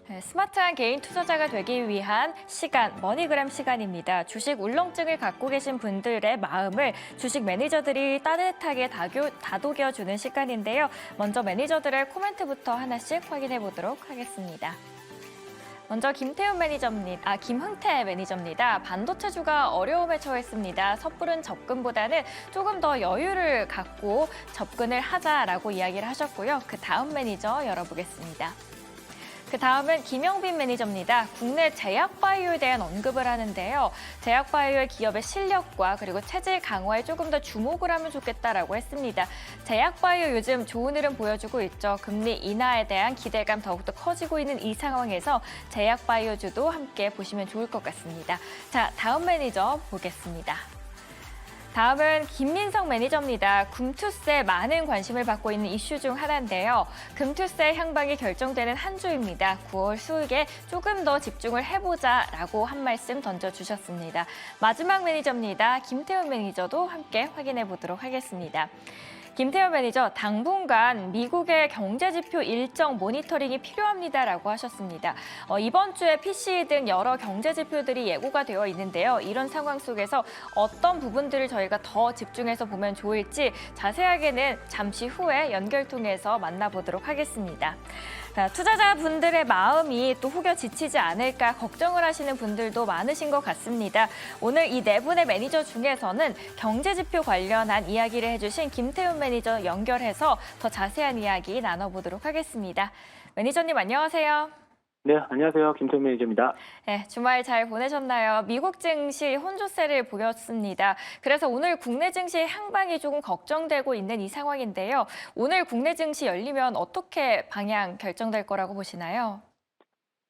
네, 스마트한 개인 투자자가 되기 위한 시간, 머니그램 시간입니다. 주식 울렁증을 갖고 계신 분들의 마음을 주식 매니저들이 따뜻하게 다독여주는 시간인데요. 먼저 매니저들의 코멘트부터 하나씩 확인해 보도록 하겠습니다. 먼저 김흥태 매니저입니다. 반도체주가 어려움에 처했습니다. 섣부른 접근보다는 조금 더 여유를 갖고 접근을 하자라고 이야기를 하셨고요. 그 다음 매니저 열어보겠습니다. 그 다음은 김영빈 매니저입니다. 국내 제약바이오에 대한 언급을 하는데요. 제약바이오의 기업의 실력과 그리고 체질 강화에 조금 더 주목을 하면 좋겠다라고 했습니다. 제약바이오 요즘 좋은 흐름 보여주고 있죠. 금리 인하에 대한 기대감 더욱더 커지고 있는 이 상황에서 제약바이오주도 함께 보시면 좋을 것 같습니다. 자, 다음 매니저 보겠습니다. 다음은 김민석 매니저입니다. 금투세 많은 관심을 받고 있는 이슈 중 하나인데요. 금투세 향방이 결정되는 한 주입니다. 9월 수익에 조금 더 집중을 해보자라고 한 말씀 던져주셨습니다. 마지막 매니저입니다. 김태훈 매니저도 함께 확인해 보도록 하겠습니다. 김태현 매니저, 당분간 미국의 경제지표 일정 모니터링이 필요합니다라고 하셨습니다. 이번 주에 PCE 등 여러 경제지표들이 예고가 되어 있는데요. 이런 상황 속에서 어떤 부분들을 저희가 더 집중해서 보면 좋을지 자세하게는 잠시 후에 연결 통해서 만나보도록 하겠습니다. 투자자분들의 마음이 또 혹여 지치지 않을까 걱정을 하시는 분들도 많으신 것 같습니다. 오늘 이 네 분의 매니저 중에서는 경제지표 관련한 이야기를 해주신 김태훈 매니저 연결해서 더 자세한 이야기 나눠보도록 하겠습니다. 매니저님 안녕하세요. 네, 안녕하세요. 김태훈 매니저입니다. 네, 주말 잘 보내셨나요? 미국 증시 혼조세를 보였습니다. 그래서 오늘 국내 증시 향방이 조금 걱정되고 있는 이 상황인데요. 오늘 국내 증시 열리면 어떻게 방향 결정될 거라고 보시나요?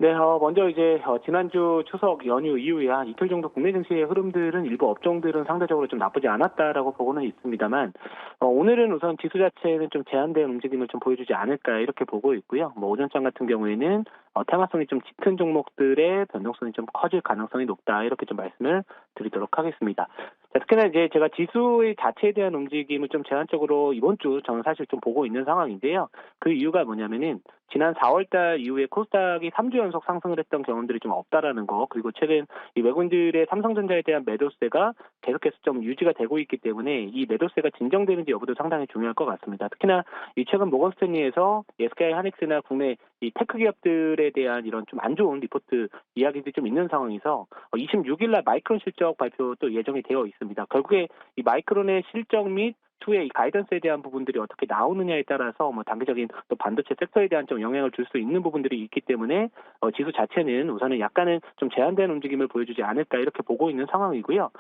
네, 먼저 이제 지난주 추석 연휴 이후에 한 이틀 정도 국내 증시의 흐름들은 일부 업종들은 상대적으로 좀 나쁘지 않았다라고 보고는 있습니다만, 오늘은 우선 지수 자체는 좀 제한된 움직임을 좀 보여주지 않을까 이렇게 보고 있고요. 오전장 같은 경우에는 테마성이 좀 짙은 종목들의 변동성이 좀 커질 가능성이 높다 이렇게 좀 말씀을 드리도록 하겠습니다. 자, 특히나 이제 제가 지수의 자체에 대한 움직임을 좀 제한적으로 이번 주 저는 사실 좀 보고 있는 상황인데요. 그 이유가 뭐냐면은 지난 4월달 이후에 코스닥이 3주 연속 상승을 했던 경험들이 좀 없다라는 거, 그리고 최근 이 외국인들의 삼성전자에 대한 매도세가 계속해서 좀 유지가 되고 있기 때문에 이 매도세가 진정되는지 여부도 상당히 중요할 것 같습니다. 특히나 이 최근 모건스탠리에서 SK 하이닉스나 국내 이 테크 기업들에 대한 이런 좀 안 좋은 리포트 이야기들이 좀 있는 상황에서 26일 날 마이크론 실적 발표도 예정이 되어 있습니다. 결국에 이 마이크론의 실적 및 추후에 이 가이던스에 대한 부분들이 어떻게 나오느냐에 따라서 단기적인 또 반도체 섹터에 대한 좀 영향을 줄 수 있는 부분들이 있기 때문에 지수 자체는 우선은 약간은 좀 제한된 움직임을 보여주지 않을까 이렇게 보고 있는 상황이고요.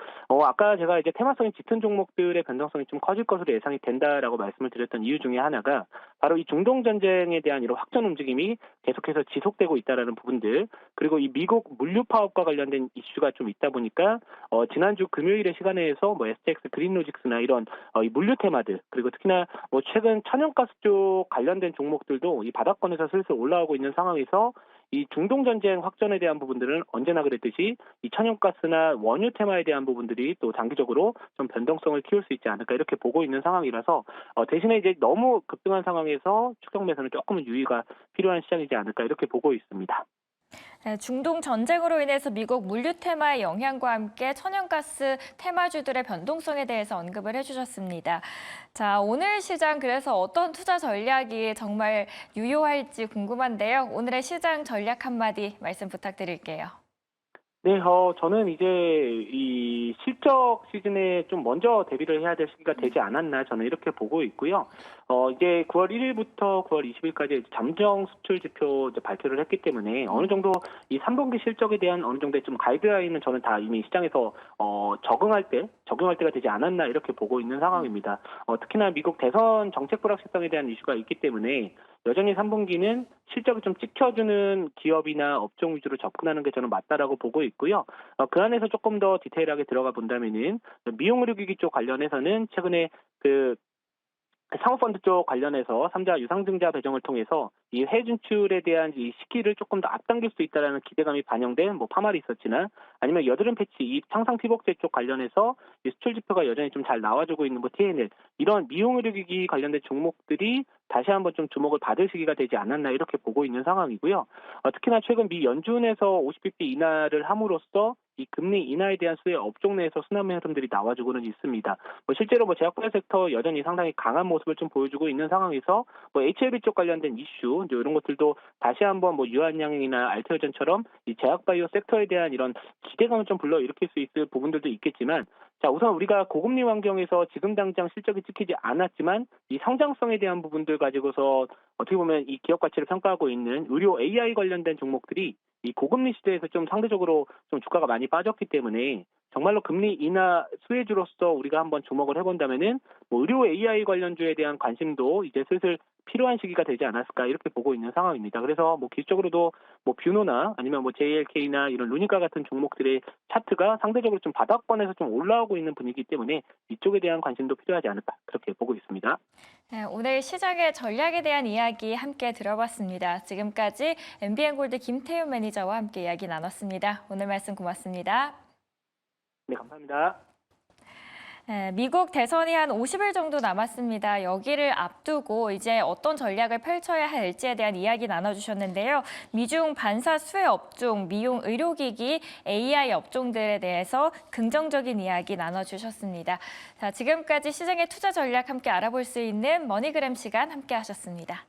아까 제가 이제 테마성이 짙은 종목들의 변동성이 좀 커질 것으로 예상이 된다라고 말씀을 드렸던 이유 중에 하나가 바로 이 중동 전쟁에 대한 이런 확전 움직임이 계속해서 지속되고 있다라는 부분들, 그리고 이 미국 물류 파업과 관련된 이슈가 좀 있다 보니까 지난주 금요일의 시간에서 STX 그린로직스나 이런 이 물류 테마들, 그리고 특히나 최근 천연가스 쪽 관련된 종목들도 이 바닥권에서 슬슬 올라오고 있는 상황에서 이 중동 전쟁 확전에 대한 부분들은 언제나 그랬듯이 이 천연가스나 원유 테마에 대한 부분들이 또 장기적으로 좀 변동성을 키울 수 있지 않을까 이렇게 보고 있는 상황이라서 대신에 이제 너무 급등한 상황에서 추격 매수는 조금은 유의가 필요한 시장이지 않을까 이렇게 보고 있습니다. 네, 중동 전쟁으로 인해서 미국 물류 테마의 영향과 함께 천연가스 테마주들의 변동성에 대해서 언급을 해주셨습니다. 자, 오늘 시장 그래서 어떤 투자 전략이 정말 유효할지 궁금한데요. 오늘의 시장 전략 한마디 말씀 부탁드릴게요. 네, 저는 이제 이 실적 시즌에 좀 먼저 대비를 해야 될 시기가 되지 않았나 저는 이렇게 보고 있고요. 이제 9월 1일부터 9월 20일까지 잠정 수출 지표 이제 발표를 했기 때문에 어느 정도 이 3분기 실적에 대한 어느 정도의 좀 가이드라인은 저는 다 이미 시장에서 적용할 때가 되지 않았나 이렇게 보고 있는 상황입니다. 특히나 미국 대선 정책 불확실성에 대한 이슈가 있기 때문에 여전히 3분기는 실적을 좀 지켜주는 기업이나 업종 위주로 접근하는 게 저는 맞다라고 보고 있고요. 그 안에서 조금 더 디테일하게 들어가 본다면은 미용 의료기기 쪽 관련해서는 최근에 그 상호펀드 쪽 관련해서 3자 유상증자 배정을 통해서 이 해외 진출에 대한 이 시기를 조금 더 앞당길 수 있다라는 기대감이 반영된 뭐 파마리 있었지만 아니면 여드름 패치, 이 창상 피복제 쪽 관련해서 이 수출 지표가 여전히 좀 잘 나와주고 있는 뭐 TNL 이런 미용 의료기기 관련된 종목들이 다시 한번 좀 주목을 받을 시기가 되지 않았나 이렇게 보고 있는 상황이고요. 특히나 최근 미 연준에서 50bp 인하를 함으로써 이 금리 인하에 대한 수혜 업종 내에서 순환매 흐름들이 나와주고는 있습니다. 뭐 실제로 뭐 제약바이오 섹터 여전히 상당히 강한 모습을 좀 보여주고 있는 상황에서 뭐 HLB 쪽 관련된 이슈 이제 이런 것들도 다시 한번 뭐 유한양이나 알테오젠처럼 이 제약바이오 섹터에 대한 이런 기대감을 좀 불러일으킬 수 있을 부분들도 있겠지만 자, 우선 우리가 고금리 환경에서 지금 당장 실적이 찍히지 않았지만 이 성장성에 대한 부분들 가지고서 어떻게 보면 이 기업 가치를 평가하고 있는 의료 AI 관련된 종목들이 이 고금리 시대에서 좀 상대적으로 좀 주가가 많이 빠졌기 때문에 정말로 금리 인하 수혜주로서 우리가 한번 주목을 해본다면은 뭐 의료 AI 관련주에 대한 관심도 이제 슬슬 필요한 시기가 되지 않았을까 이렇게 보고 있는 상황입니다. 그래서 뭐 기술적으로도 뭐 뷰노나 아니면 뭐 JLK나 이런 루니카 같은 종목들의 차트가 상대적으로 좀 바닥권에서 좀 올라오고 있는 분위기 때문에 이쪽에 대한 관심도 필요하지 않을까 그렇게 보고 있습니다. 네, 오늘 시장의 전략에 대한 이야기 함께 들어봤습니다. 지금까지 MBN골드 김태윤 매니저와 함께 이야기 나눴습니다. 오늘 말씀 고맙습니다. 네, 감사합니다. 네, 미국 대선이 한 50일 정도 남았습니다. 여기를 앞두고 이제 어떤 전략을 펼쳐야 할지에 대한 이야기 나눠주셨는데요. 미중 반사 수혜 업종, 미용 의료기기, AI 업종들에 대해서 긍정적인 이야기 나눠주셨습니다. 자, 지금까지 시장의 투자 전략 함께 알아볼 수 있는 머니그램 시간 함께 하셨습니다.